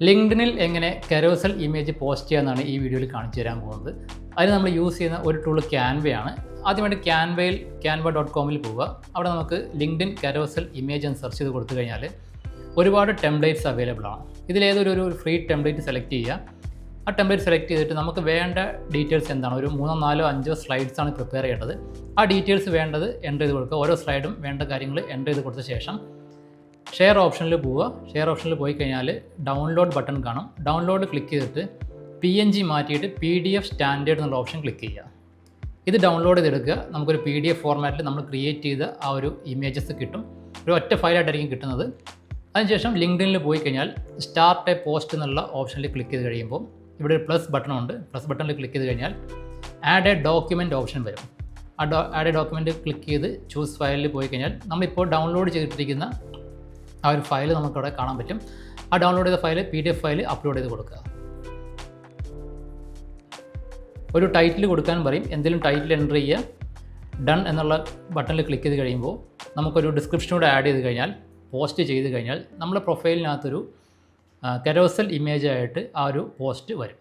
ലിങ്ക്ഡിനിൽ എങ്ങനെ കരോസൽ image post ചെയ്യാമെന്നാണ് ഈ വീഡിയോയിൽ കാണിച്ചു തരാൻ പോകുന്നത്. അതിന് നമ്മൾ യൂസ് ചെയ്യുന്ന ഒരു ടൂൾ ക്യാൻവയാണ്. ആദ്യമായിട്ട് canva.com പോവുക. അവിടെ നമുക്ക് ലിങ്ക്ഡിൻ കരോസൽ ഇമേജ് എന്ന് സെർച്ച് ചെയ്ത് കൊടുത്തു കഴിഞ്ഞാൽ ഒരുപാട് ടെംപ്ലേറ്റ്സ് അവൈലബിൾ ആണ്. ഇതിലേതൊരു ഫ്രീ ടെംപ്ലേറ്റ് സെലക്ട് ചെയ്യുക. ആ ടെംപ്ലേറ്റ് സെലക്ട് ചെയ്തിട്ട് നമുക്ക് വേണ്ട ഡീറ്റെയിൽസ് എന്താണ്, ഒരു 3, 4, 5 സ്ലൈഡ്സ് ആണ് പ്രിപ്പയർ ചെയ്യേണ്ടത്. ആ ഡീറ്റെയിൽസ് വേണ്ടത് എൻ്റർ ചെയ്ത് കൊടുക്കുക. ഓരോ സ്ലൈഡും വേണ്ട കാര്യങ്ങൾ എൻ്റർ ചെയ്ത് കൊടുത്ത ശേഷം ഷെയർ ഓപ്ഷനിൽ പോവുക. ഷെയർ ഓപ്ഷനിൽ പോയി കഴിഞ്ഞാൽ ഡൗൺലോഡ് ബട്ടൺ കാണും. ഡൗൺലോഡ് ക്ലിക്ക് ചെയ്തിട്ട് PNG മാറ്റിയിട്ട് PDF സ്റ്റാൻഡേർഡ് എന്നുള്ള ഓപ്ഷൻ ക്ലിക്ക് ചെയ്യുക. ഇത് ഡൗൺലോഡ് ചെയ്തെടുക്കുക. നമുക്കൊരു PDF ഫോർമാറ്റിൽ നമ്മൾ ക്രിയേറ്റ് ചെയ്ത ആ ഒരു ഇമേജസ് കിട്ടും. ഒരു ഒറ്റ ഫയലായിട്ടായിരിക്കും കിട്ടുന്നത്. അതിനുശേഷം ലിങ്ക്ഡിനിൽ പോയി കഴിഞ്ഞാൽ സ്റ്റാർട്ട് എ പോസ്റ്റ് എന്നുള്ള ഓപ്ഷനിൽ ക്ലിക്ക് ചെയ്ത് കഴിയുമ്പോൾ ഇവിടെ ഒരു പ്ലസ് ബട്ടണുണ്ട്. പ്ലസ് ബട്ടണിൽ ക്ലിക്ക് ചെയ്ത് കഴിഞ്ഞാൽ ആഡ് എ ഡോക്യുമെൻറ്റ് ഓപ്ഷൻ വരും. ആഡ് എ ഡോക്യുമെൻറ്റ് ക്ലിക്ക് ചെയ്ത് ചൂസ് ഫയലിൽ പോയി കഴിഞ്ഞാൽ നമ്മളിപ്പോൾ ഡൗൺലോഡ് ചെയ്തിട്ടിരിക്കുന്ന ആ ഒരു ഫയൽ നമുക്കവിടെ കാണാൻ പറ്റും. ആ ഡൗൺലോഡ് ചെയ്ത ഫയൽ PDF ഫയൽ അപ്ലോഡ് ചെയ്ത് കൊടുക്കുക. ഒരു ടൈറ്റിൽ കൊടുക്കാൻ പറയും. എന്തെങ്കിലും ടൈറ്റിൽ എൻ്റർ ചെയ്യുക. ഡൺ എന്നുള്ള ബട്ടണിൽ ക്ലിക്ക് ചെയ്ത് കഴിയുമ്പോൾ നമുക്കൊരു ഡിസ്ക്രിപ്ഷനോട് ആഡ് ചെയ്ത് കഴിഞ്ഞാൽ, പോസ്റ്റ് ചെയ്ത് കഴിഞ്ഞാൽ നമ്മുടെ പ്രൊഫൈലിനകത്തൊരു കരോസൽ ഇമേജായിട്ട് ആ ഒരു പോസ്റ്റ് വരും.